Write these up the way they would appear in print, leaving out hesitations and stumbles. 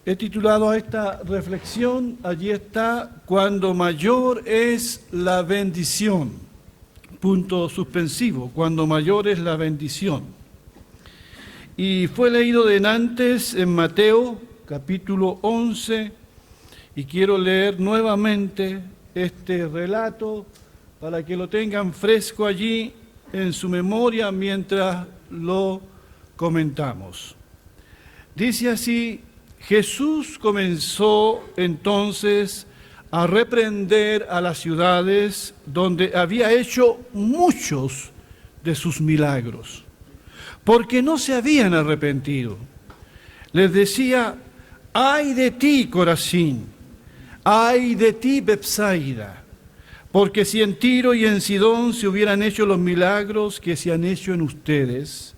He titulado a esta reflexión, allí está, cuando mayor es la bendición. Punto suspensivo, cuando mayor es la bendición. Y fue leído de antes en Mateo, capítulo 11, y quiero leer nuevamente este relato para que lo tengan fresco allí en su memoria mientras lo comentamos. Dice así: Jesús comenzó entonces a reprender a las ciudades donde había hecho muchos de sus milagros, porque no se habían arrepentido. Les decía: ¡ay de ti, Corazín! ¡Ay de ti, Betsaida! Porque si en Tiro y en Sidón se hubieran hecho los milagros que se han hecho en ustedes,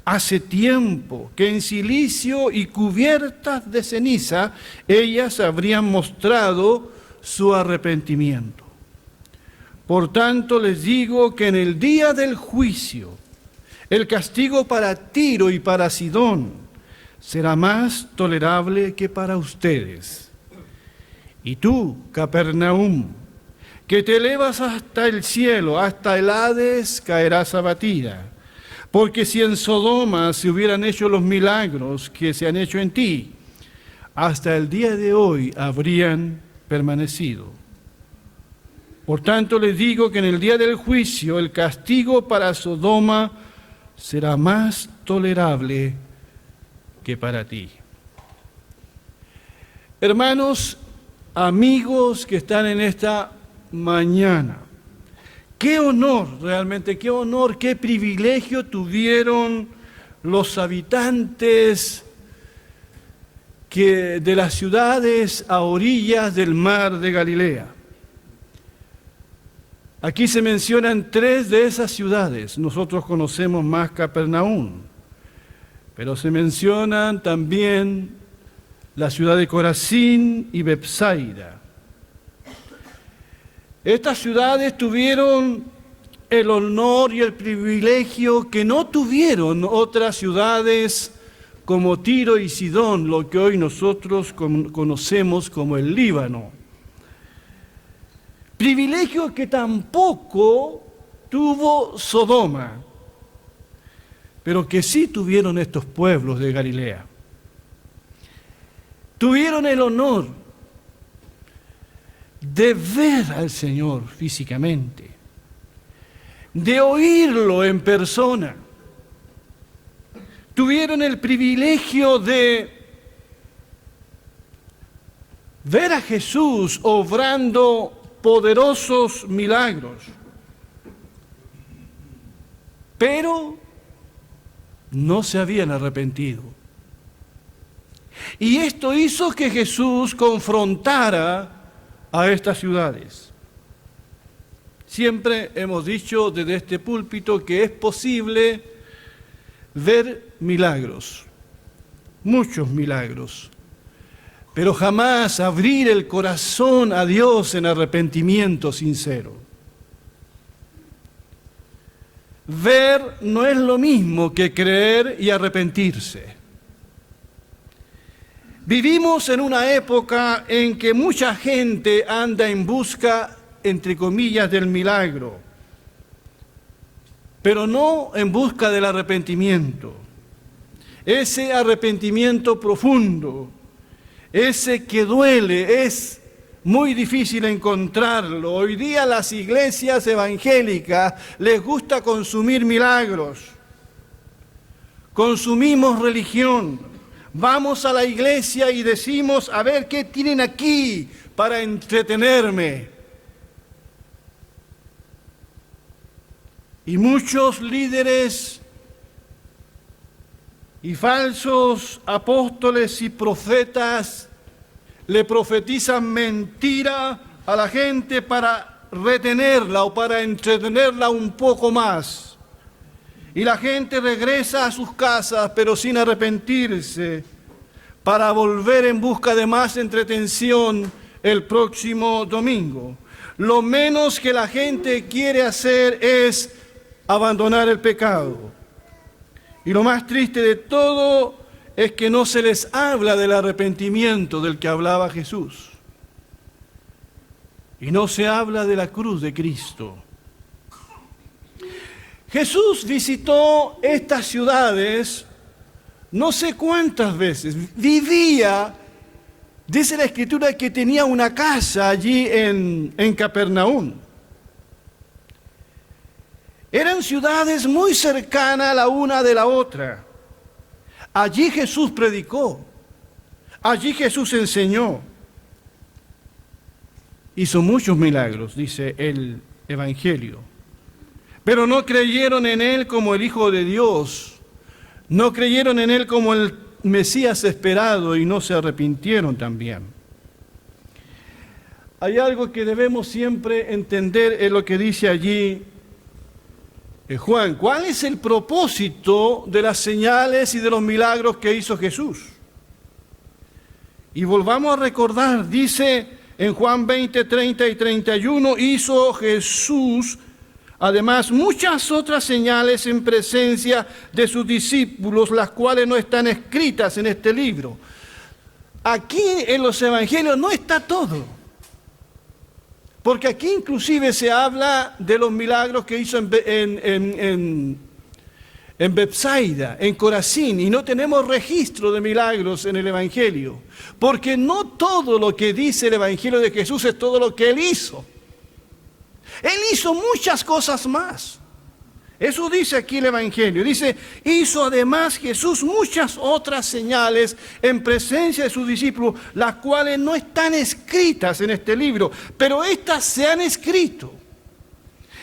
hace tiempo que en cilicio y cubiertas de ceniza ellas habrían mostrado su arrepentimiento. Por tanto les digo que en el día del juicio el castigo para Tiro y para Sidón será más tolerable que para ustedes. Y tú, Capernaum, que te elevas hasta el cielo, hasta el Hades, caerás abatida. Porque si en Sodoma se hubieran hecho los milagros que se han hecho en ti, hasta el día de hoy habrían permanecido. Por tanto les digo que en el día del juicio el castigo para Sodoma será más tolerable que para ti. Hermanos, amigos que están en esta mañana, qué honor, realmente, qué honor, qué privilegio tuvieron los habitantes de las ciudades a orillas del mar de Galilea. Aquí se mencionan 3 de esas ciudades. Nosotros conocemos más Capernaum, pero se mencionan también la ciudad de Corazín y Betsaida. Estas ciudades tuvieron el honor y el privilegio que no tuvieron otras ciudades como Tiro y Sidón, lo que hoy nosotros conocemos como el Líbano. Privilegio que tampoco tuvo Sodoma, pero que sí tuvieron estos pueblos de Galilea. Tuvieron el honor de ver al Señor físicamente, de oírlo en persona. Tuvieron el privilegio de ver a Jesús obrando poderosos milagros, pero no se habían arrepentido. Y esto hizo que Jesús confrontara a estas ciudades. Siempre hemos dicho desde este púlpito que es posible ver milagros, muchos milagros, pero jamás abrir el corazón a Dios en arrepentimiento sincero. Ver no es lo mismo que creer y arrepentirse. Vivimos en una época en que mucha gente anda en busca, entre comillas, del milagro, pero no en busca del arrepentimiento. Ese arrepentimiento profundo, ese que duele, es muy difícil encontrarlo. Hoy día las iglesias evangélicas les gusta consumir milagros. Consumimos religión. Vamos a la iglesia y decimos: a ver, ¿qué tienen aquí para entretenerme? Y muchos líderes y falsos apóstoles y profetas le profetizan mentira a la gente para retenerla o para entretenerla un poco más. Y la gente regresa a sus casas, pero sin arrepentirse, para volver en busca de más entretención el próximo domingo. Lo menos que la gente quiere hacer es abandonar el pecado. Y lo más triste de todo es que no se les habla del arrepentimiento del que hablaba Jesús. Y no se habla de la cruz de Cristo. Jesús visitó estas ciudades no sé cuántas veces. Vivía, dice la Escritura, que tenía una casa allí en Capernaum. Eran ciudades muy cercanas la una de la otra. Allí Jesús predicó, allí Jesús enseñó. Hizo muchos milagros, dice el Evangelio. Pero no creyeron en Él como el Hijo de Dios. No creyeron en Él como el Mesías esperado y no se arrepintieron también. Hay algo que debemos siempre entender en lo que dice allí Juan. ¿Cuál es el propósito de las señales y de los milagros que hizo Jesús? Y volvamos a recordar, dice en Juan 20, 30 y 31, hizo Jesús además muchas otras señales en presencia de sus discípulos, las cuales no están escritas en este libro. Aquí en los evangelios no está todo, porque aquí inclusive se habla de los milagros que hizo en Bethsaida, en Corazín, y no tenemos registro de milagros en el evangelio, porque no todo lo que dice el evangelio de Jesús es todo lo que Él hizo. Él hizo muchas cosas más. Eso dice aquí el Evangelio. Dice, hizo además Jesús muchas otras señales en presencia de sus discípulos, las cuales no están escritas en este libro, pero estas se han escrito.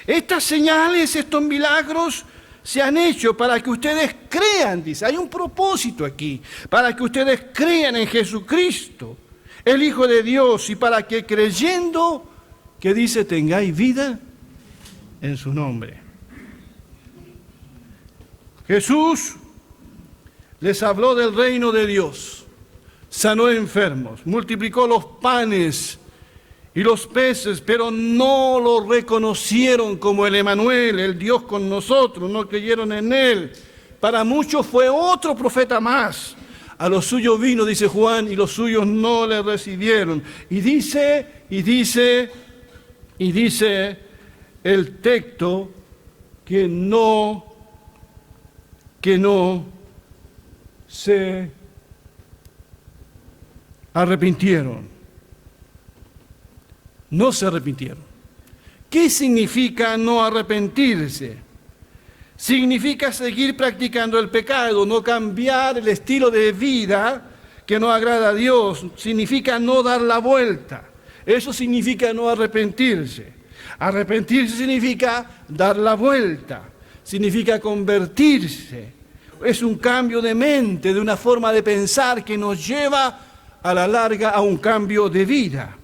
Estas señales, estos milagros, se han hecho para que ustedes crean, dice. Hay un propósito aquí, para que ustedes crean en Jesucristo, el Hijo de Dios, y para que creyendo, que dice, tengáis vida en su nombre. Jesús les habló del reino de Dios, sanó enfermos, multiplicó los panes y los peces, pero no lo reconocieron como el Emanuel, el Dios con nosotros, no creyeron en Él. Para muchos fue otro profeta más. A los suyos vino, dice Juan, y los suyos no le recibieron. Y dice el texto que no se arrepintieron. No se arrepintieron. ¿Qué significa no arrepentirse? Significa seguir practicando el pecado, no cambiar el estilo de vida que no agrada a Dios. Significa no dar la vuelta. Eso significa no arrepentirse. Arrepentirse significa dar la vuelta, significa convertirse. Es un cambio de mente, de una forma de pensar que nos lleva a la larga a un cambio de vida.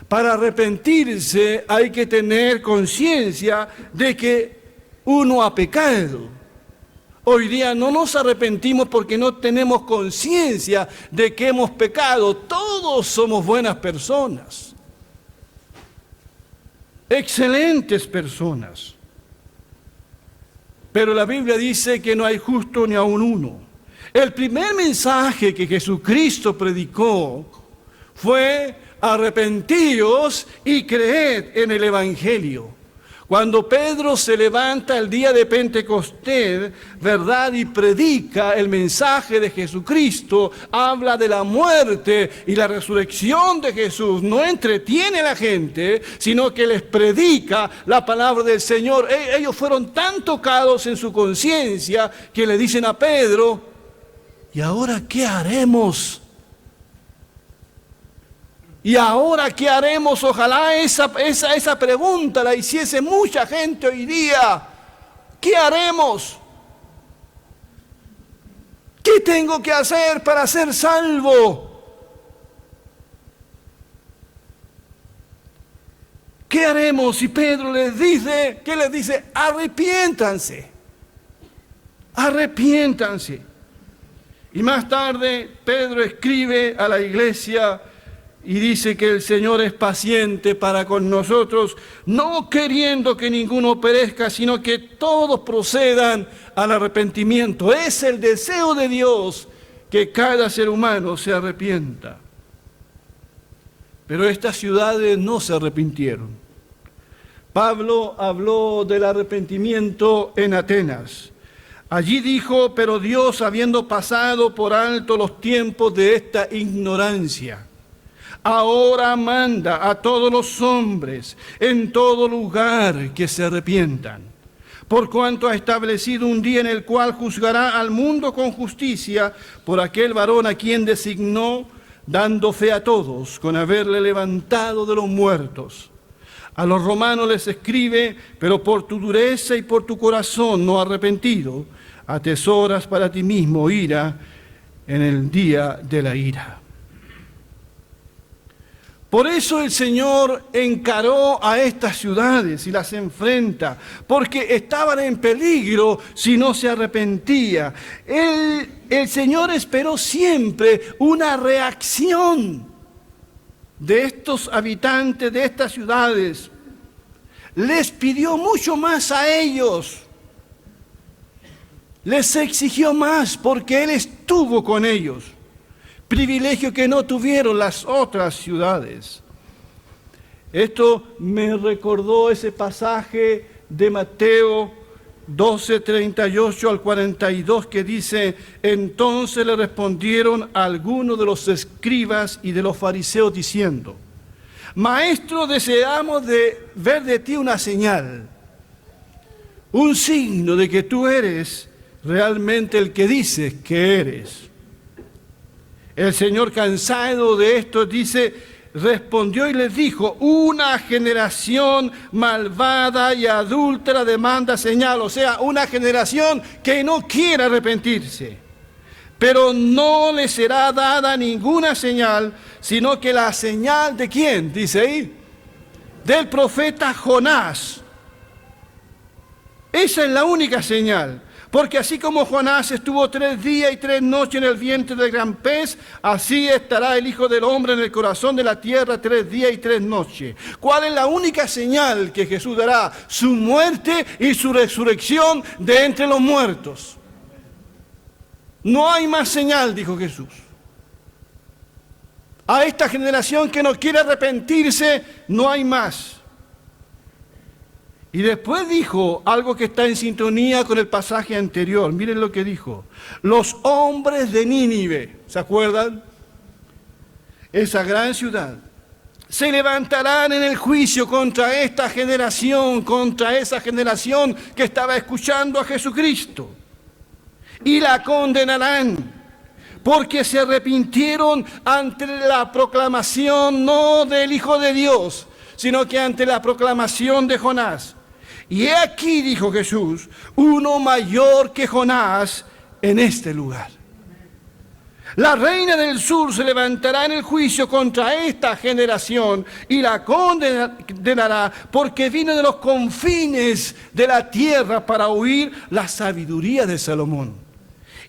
Para arrepentirse hay que tener conciencia de que uno ha pecado. Hoy día no nos arrepentimos porque no tenemos conciencia de que hemos pecado. Todos somos buenas personas, excelentes personas. Pero la Biblia dice que no hay justo ni aun uno. El primer mensaje que Jesucristo predicó fue: arrepentíos y creed en el Evangelio. Cuando Pedro se levanta el día de Pentecostés, ¿verdad?, y predica el mensaje de Jesucristo, habla de la muerte y la resurrección de Jesús, no entretiene a la gente, sino que les predica la palabra del Señor. Ellos fueron tan tocados en su conciencia que le dicen a Pedro: ¿y ahora qué haremos? ¿Y ahora qué haremos? Ojalá esa pregunta la hiciese mucha gente hoy día. ¿Qué haremos? ¿Qué tengo que hacer para ser salvo? ¿Qué haremos? Y Pedro les dice, ¿qué les dice? Arrepiéntanse. Arrepiéntanse. Y más tarde Pedro escribe a la iglesia y dice que el Señor es paciente para con nosotros, no queriendo que ninguno perezca, sino que todos procedan al arrepentimiento. Es el deseo de Dios que cada ser humano se arrepienta. Pero estas ciudades no se arrepintieron. Pablo habló del arrepentimiento en Atenas. Allí dijo: pero Dios, habiendo pasado por alto los tiempos de esta ignorancia, ahora manda a todos los hombres en todo lugar que se arrepientan, por cuanto ha establecido un día en el cual juzgará al mundo con justicia por aquel varón a quien designó, dando fe a todos con haberle levantado de los muertos. A los romanos les escribe: pero por tu dureza y por tu corazón no arrepentido, atesoras para ti mismo ira en el día de la ira. Por eso el Señor encaró a estas ciudades y las enfrenta, porque estaban en peligro si no se arrepentía. El Señor esperó siempre una reacción de estos habitantes de estas ciudades. Les pidió mucho más a ellos. Les exigió más porque Él estuvo con ellos. Privilegio que no tuvieron las otras ciudades. Esto me recordó ese pasaje de Mateo 12, 38 al 42 que dice: entonces le respondieron a algunos de los escribas y de los fariseos diciendo: Maestro, deseamos ver de ti una señal, un signo de que tú eres realmente el que dices que eres. El Señor, cansado de esto, respondió y les dijo: una generación malvada y adúltera demanda señal, o sea, una generación que no quiere arrepentirse. Pero no le será dada ninguna señal, sino que la señal de ¿quién? Dice ahí, del profeta Jonás. Esa es la única señal. Porque así como Jonás estuvo 3 días y 3 noches en el vientre del gran pez, así estará el Hijo del Hombre en el corazón de la tierra 3 días y 3 noches. ¿Cuál es la única señal que Jesús dará? Su muerte y su resurrección de entre los muertos. No hay más señal, dijo Jesús. A esta generación que no quiere arrepentirse, no hay más. Y después dijo algo que está en sintonía con el pasaje anterior. Miren lo que dijo. Los hombres de Nínive, ¿se acuerdan? Esa gran ciudad. Se levantarán en el juicio contra esta generación, contra esa generación que estaba escuchando a Jesucristo. Y la condenarán, porque se arrepintieron ante la proclamación no del Hijo de Dios, sino que ante la proclamación de Jonás. Y he aquí, dijo Jesús, uno mayor que Jonás en este lugar. La reina del sur se levantará en el juicio contra esta generación y la condenará, porque vino de los confines de la tierra para oír la sabiduría de Salomón.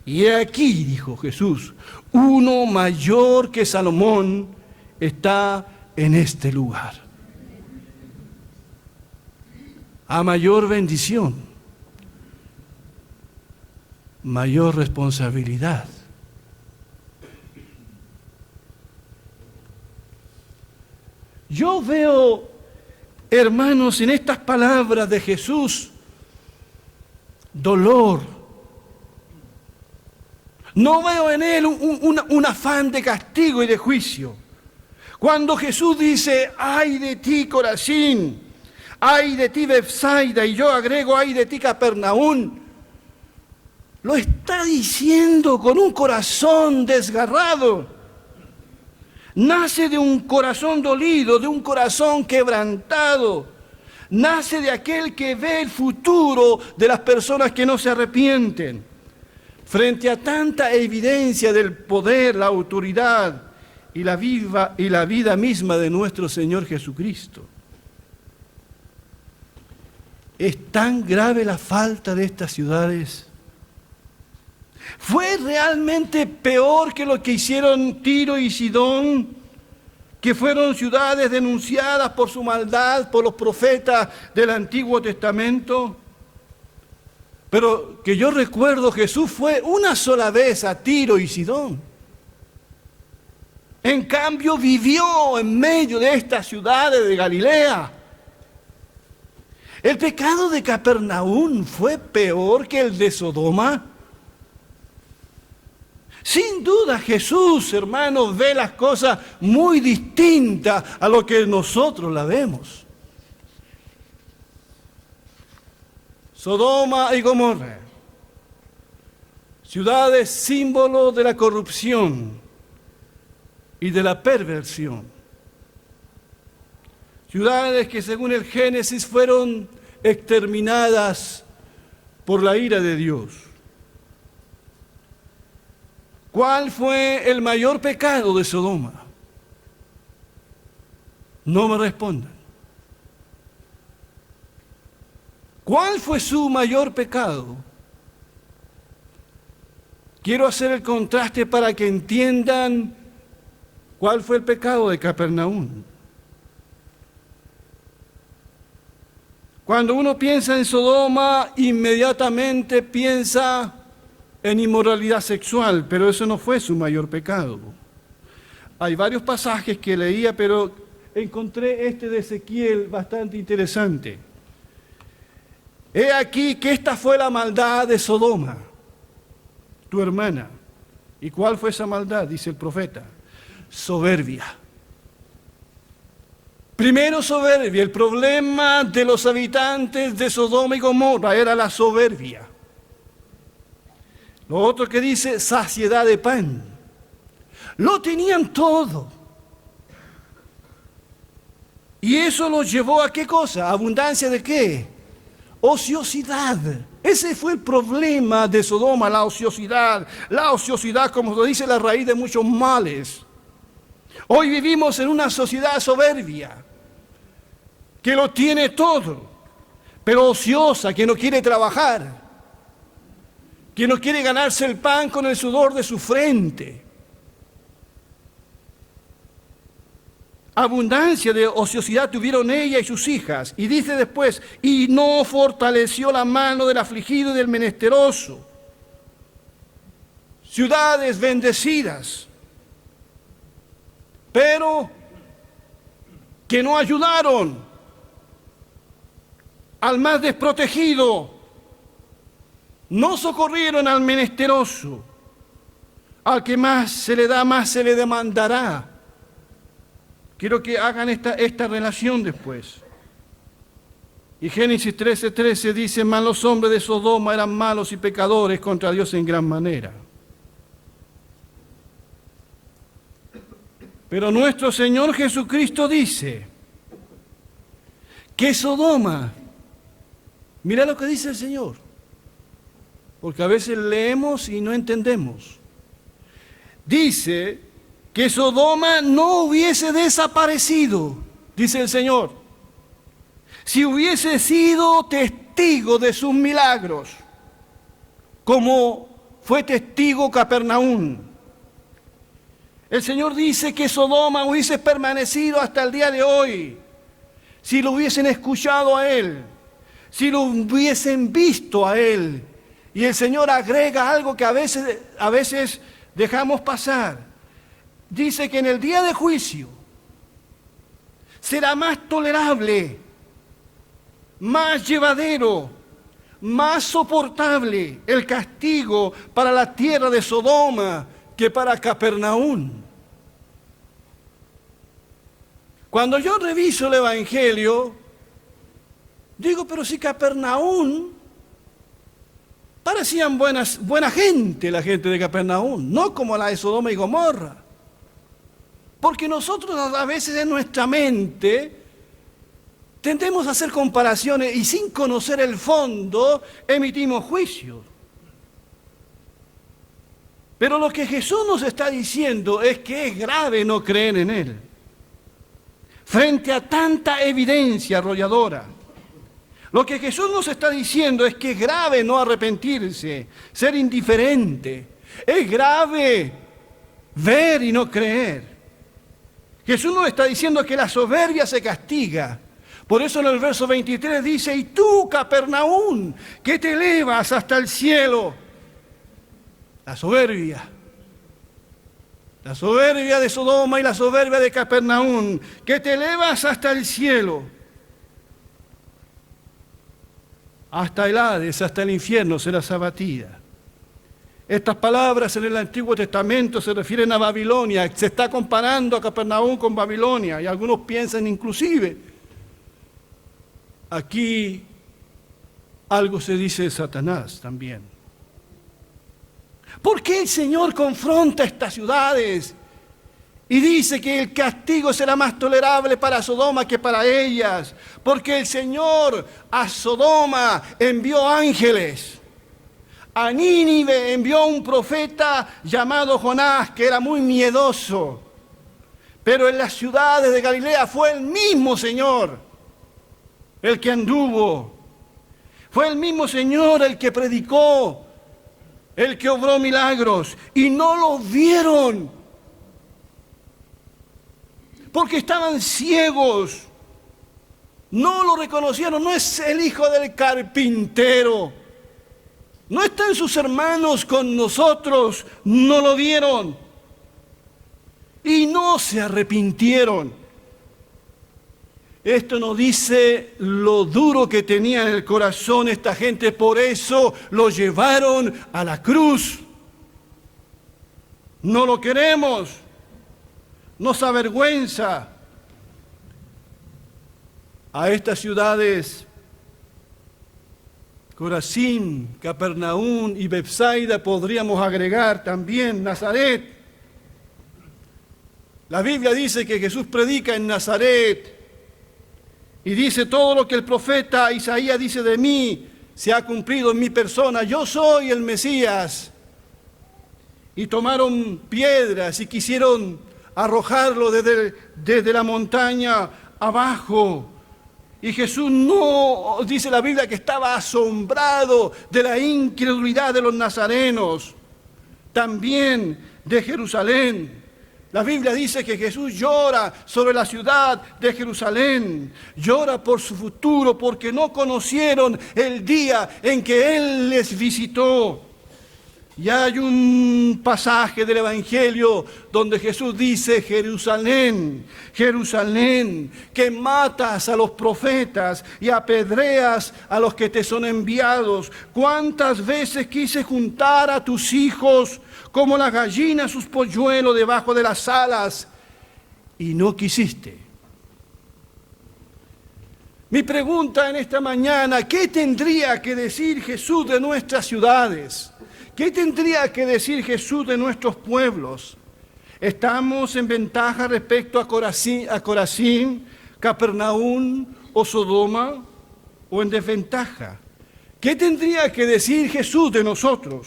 Y he aquí, dijo Jesús, uno mayor que Salomón está en este lugar. A mayor bendición, mayor responsabilidad. Yo veo, hermanos, en estas palabras de Jesús, dolor. No veo en Él un afán de castigo y de juicio. Cuando Jesús dice: ¡ay de ti, Corazín! ¡ay de ti, Bethsaida! Y yo agrego: ¡ay de ti, Capernaum! Lo está diciendo con un corazón desgarrado. Nace de un corazón dolido, de un corazón quebrantado. Nace de aquel que ve el futuro de las personas que no se arrepienten. Frente a tanta evidencia del poder, la autoridad y la vida misma de nuestro Señor Jesucristo. ¿Es tan grave la falta de estas ciudades? ¿Fue realmente peor que lo que hicieron Tiro y Sidón, que fueron ciudades denunciadas por su maldad por los profetas del Antiguo Testamento? Pero que yo recuerdo, Jesús fue una sola vez a Tiro y Sidón. En cambio, vivió en medio de estas ciudades de Galilea. ¿El pecado de Capernaum fue peor que el de Sodoma? Sin duda Jesús, hermanos, ve las cosas muy distintas a lo que nosotros la vemos. Sodoma y Gomorra, ciudades símbolo de la corrupción y de la perversión. Ciudades que según el Génesis fueron exterminadas por la ira de Dios. ¿Cuál fue el mayor pecado de Sodoma? No me respondan. ¿Cuál fue su mayor pecado? Quiero hacer el contraste para que entiendan cuál fue el pecado de Capernaum. Cuando uno piensa en Sodoma, inmediatamente piensa en inmoralidad sexual, pero eso no fue su mayor pecado. Hay varios pasajes que leía, pero encontré este de Ezequiel bastante interesante. He aquí que esta fue la maldad de Sodoma, tu hermana. ¿Y cuál fue esa maldad? Dice el profeta. Soberbia. Primero soberbia. El problema de los habitantes de Sodoma y Gomorra era la soberbia. Lo otro que dice, saciedad de pan. Lo tenían todo. ¿Y eso los llevó a qué cosa? ¿Abundancia de qué? Ociosidad. Ese fue el problema de Sodoma, la ociosidad. La ociosidad, como lo dice, la raíz de muchos males. Hoy vivimos en una sociedad soberbia, que lo tiene todo, pero ociosa, que no quiere trabajar, que no quiere ganarse el pan con el sudor de su frente. Abundancia de ociosidad tuvieron ella y sus hijas. Y dice después, y no fortaleció la mano del afligido y del menesteroso. Ciudades bendecidas, pero que no ayudaron al más desprotegido, no socorrieron al menesteroso, al que más se le da, más se le demandará. Quiero que hagan esta relación después. Y Génesis 13:13 dice, mas los hombres de Sodoma eran malos y pecadores contra Dios en gran manera. Pero nuestro Señor Jesucristo dice que Sodoma, mira lo que dice el Señor, porque a veces leemos y no entendemos. Dice que Sodoma no hubiese desaparecido, dice el Señor, si hubiese sido testigo de sus milagros, como fue testigo Capernaum. El Señor dice que Sodoma hubiese permanecido hasta el día de hoy, si lo hubiesen escuchado a Él, si lo hubiesen visto a Él. Y el Señor agrega algo que a veces dejamos pasar. Dice que en el día de juicio será más tolerable, más llevadero, más soportable el castigo para la tierra de Sodoma que para Capernaum. Cuando yo reviso el Evangelio, digo, pero si Capernaum, parecían buena gente la gente de Capernaum, no como la de Sodoma y Gomorra. Porque nosotros a veces en nuestra mente tendemos a hacer comparaciones y sin conocer el fondo emitimos juicios. Pero lo que Jesús nos está diciendo es que es grave no creer en Él. Frente a tanta evidencia arrolladora. Lo que Jesús nos está diciendo es que es grave no arrepentirse, ser indiferente. Es grave ver y no creer. Jesús nos está diciendo que la soberbia se castiga, Por eso en el verso 23 dice, y tú, Capernaum, que te elevas hasta el cielo. La soberbia de Sodoma y la soberbia de Capernaum, que te elevas hasta el cielo, hasta el Hades, hasta el infierno serás abatida. Estas palabras en el Antiguo Testamento se refieren a Babilonia, se está comparando a Capernaum con Babilonia, y algunos piensan inclusive, aquí algo se dice de Satanás también. ¿Por qué el Señor confronta estas ciudades y dice que el castigo será más tolerable para Sodoma que para ellas? Porque el Señor a Sodoma envió ángeles. A Nínive envió un profeta llamado Jonás, que era muy miedoso. Pero en las ciudades de Galilea fue el mismo Señor el que anduvo. Fue el mismo Señor el que predicó, el que obró milagros, y no los vieron, porque estaban ciegos, no lo reconocieron. No es el hijo del carpintero, no están sus hermanos con nosotros, no lo vieron, y no se arrepintieron. Esto nos dice lo duro que tenía en el corazón esta gente, por eso lo llevaron a la cruz. No lo queremos, nos avergüenza. A estas ciudades, Corazín, Capernaum y Betsaida, podríamos agregar también Nazaret. La Biblia dice que Jesús predica en Nazaret, y dice, todo lo que el profeta Isaías dice de mí se ha cumplido en mi persona. Yo soy el Mesías. Y tomaron piedras y quisieron arrojarlo desde la montaña abajo. Y Jesús no, dice la Biblia, que estaba asombrado de la incredulidad de los nazarenos, también de Jerusalén. La Biblia dice que Jesús llora sobre la ciudad de Jerusalén, llora por su futuro, porque no conocieron el día en que Él les visitó. Y hay un pasaje del Evangelio donde Jesús dice, Jerusalén, Jerusalén, que matas a los profetas y apedreas a los que te son enviados. ¿Cuántas veces quise juntar a tus hijos como la gallina sus polluelos debajo de las alas, y no quisiste? Mi pregunta en esta mañana, ¿qué tendría que decir Jesús de nuestras ciudades? ¿Qué tendría que decir Jesús de nuestros pueblos? ¿Estamos en ventaja respecto a Corazín, Capernaum o Sodoma, o en desventaja? ¿Qué tendría que decir Jesús de nosotros,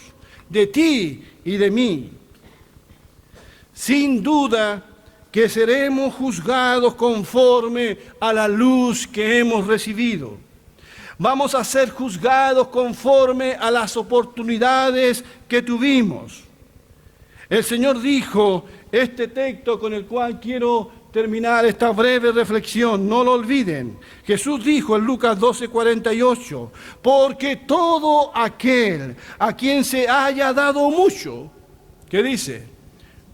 de ti y de mí? Sin duda que seremos juzgados conforme a la luz que hemos recibido. Vamos a ser juzgados conforme a las oportunidades que tuvimos. El Señor dijo, este texto con el cual quiero terminar esta breve reflexión, no lo olviden. Jesús dijo en Lucas 12:48, porque todo aquel a quien se haya dado mucho, ¿qué dice?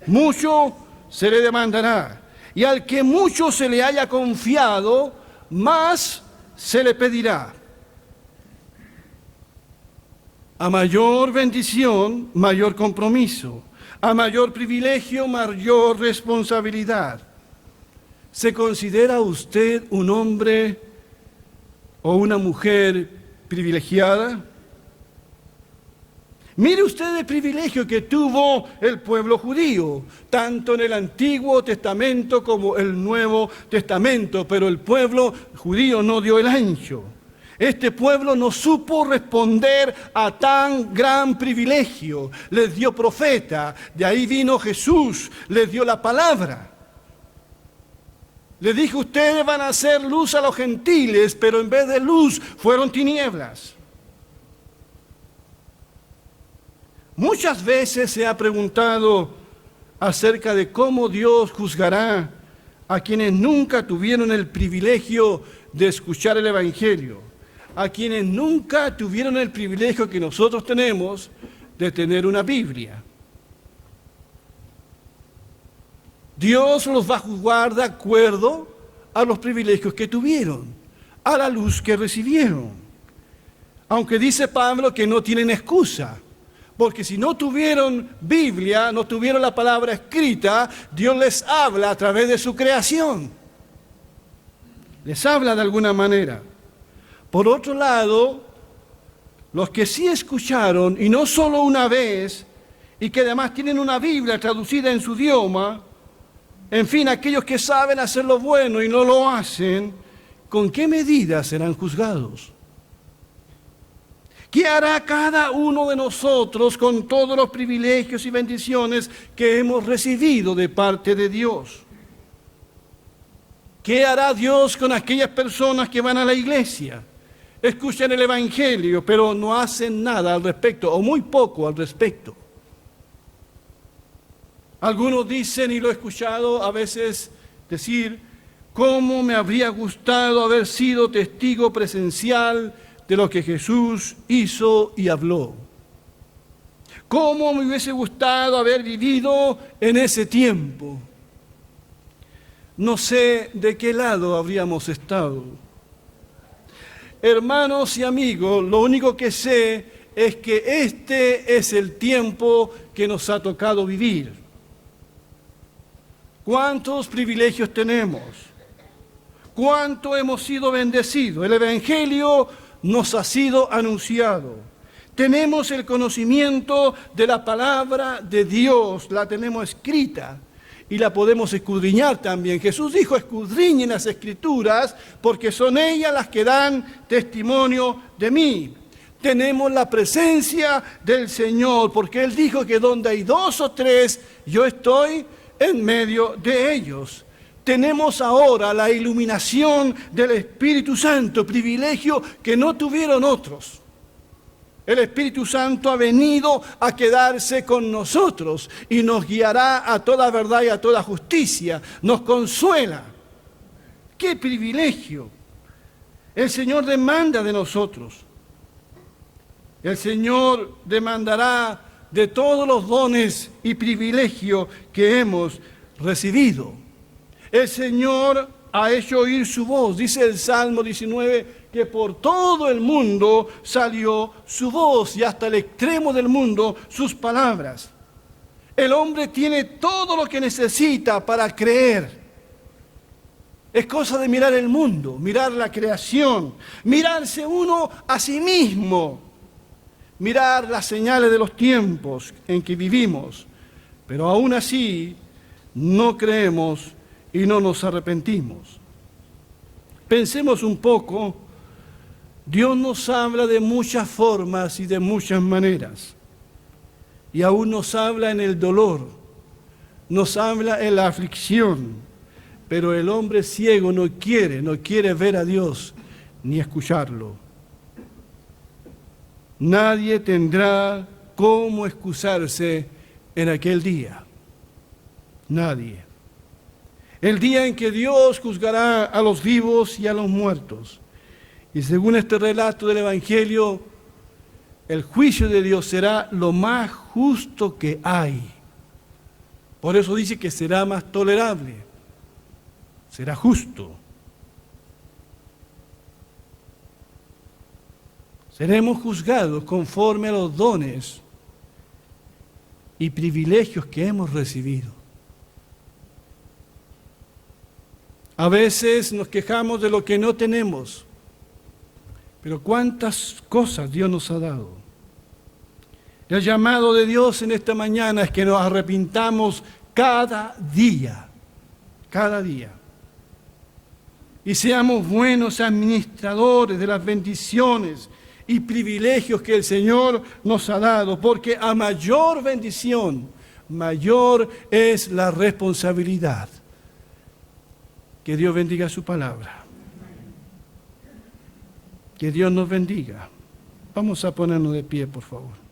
Mucho se le demandará. Y al que mucho se le haya confiado, más se le pedirá. A mayor bendición, mayor compromiso. A mayor privilegio, mayor responsabilidad. ¿Se considera usted un hombre o una mujer privilegiada? Mire usted el privilegio que tuvo el pueblo judío, tanto en el Antiguo Testamento como el Nuevo Testamento, pero el pueblo judío no dio el ancho. Este pueblo no supo responder a tan gran privilegio. Les dio profeta, de ahí vino Jesús, les dio la palabra. Les dijo, ustedes van a hacer luz a los gentiles, pero en vez de luz fueron tinieblas. Muchas veces se ha preguntado acerca de cómo Dios juzgará a quienes nunca tuvieron el privilegio de escuchar el Evangelio, a quienes nunca tuvieron el privilegio que nosotros tenemos de tener una Biblia. Dios los va a juzgar de acuerdo a los privilegios que tuvieron, a la luz que recibieron. Aunque dice Pablo que no tienen excusa, porque si no tuvieron Biblia, no tuvieron la palabra escrita, Dios les habla a través de su creación. Les habla de alguna manera. Por otro lado, los que sí escucharon, y no solo una vez, y que además tienen una Biblia traducida en su idioma, en fin, aquellos que saben hacer lo bueno y no lo hacen, ¿con qué medida serán juzgados? ¿Qué hará cada uno de nosotros con todos los privilegios y bendiciones que hemos recibido de parte de Dios? ¿Qué hará Dios con aquellas personas que van a la iglesia, escuchan el Evangelio, pero no hacen nada al respecto, o muy poco al respecto? Algunos dicen, y lo he escuchado a veces decir, ¿cómo me habría gustado haber sido testigo presencial de lo que Jesús hizo y habló? ¿Cómo me hubiese gustado haber vivido en ese tiempo? No sé de qué lado habríamos estado. Hermanos y amigos, lo único que sé es que este es el tiempo que nos ha tocado vivir. ¿Cuántos privilegios tenemos? ¿Cuánto hemos sido bendecidos? El Evangelio nos ha sido anunciado. Tenemos el conocimiento de la palabra de Dios, la tenemos escrita y la podemos escudriñar también. Jesús dijo, escudriñen las Escrituras porque son ellas las que dan testimonio de mí. Tenemos la presencia del Señor porque Él dijo que donde hay 2 o 3, yo estoy en medio de ellos. Tenemos ahora la iluminación del Espíritu Santo, privilegio que no tuvieron otros. El Espíritu Santo ha venido a quedarse con nosotros y nos guiará a toda verdad y a toda justicia. Nos consuela. ¡Qué privilegio! El Señor demanda de nosotros. El Señor demandará de todos los dones y privilegios que hemos recibido. El Señor ha hecho oír su voz. Dice el Salmo 19 que por todo el mundo salió su voz y hasta el extremo del mundo sus palabras. El hombre tiene todo lo que necesita para creer. Es cosa de mirar el mundo, mirar la creación, mirarse uno a sí mismo, mirar las señales de los tiempos en que vivimos. Pero aún así no creemos y no nos arrepentimos. Pensemos un poco, Dios nos habla de muchas formas y de muchas maneras. Y aún nos habla en el dolor, nos habla en la aflicción. Pero el hombre ciego no quiere ver a Dios ni escucharlo. Nadie tendrá cómo excusarse en aquel día. Nadie. El día en que Dios juzgará a los vivos y a los muertos. Y según este relato del Evangelio, el juicio de Dios será lo más justo que hay. Por eso dice que será más tolerable. Será justo. Seremos juzgados conforme a los dones y privilegios que hemos recibido. A veces nos quejamos de lo que no tenemos, pero cuántas cosas Dios nos ha dado. El llamado de Dios en esta mañana es que nos arrepintamos cada día, y seamos buenos administradores de las bendiciones y privilegios que el Señor nos ha dado, porque a mayor bendición, mayor es la responsabilidad. Que Dios bendiga su palabra. Que Dios nos bendiga. Vamos a ponernos de pie, por favor.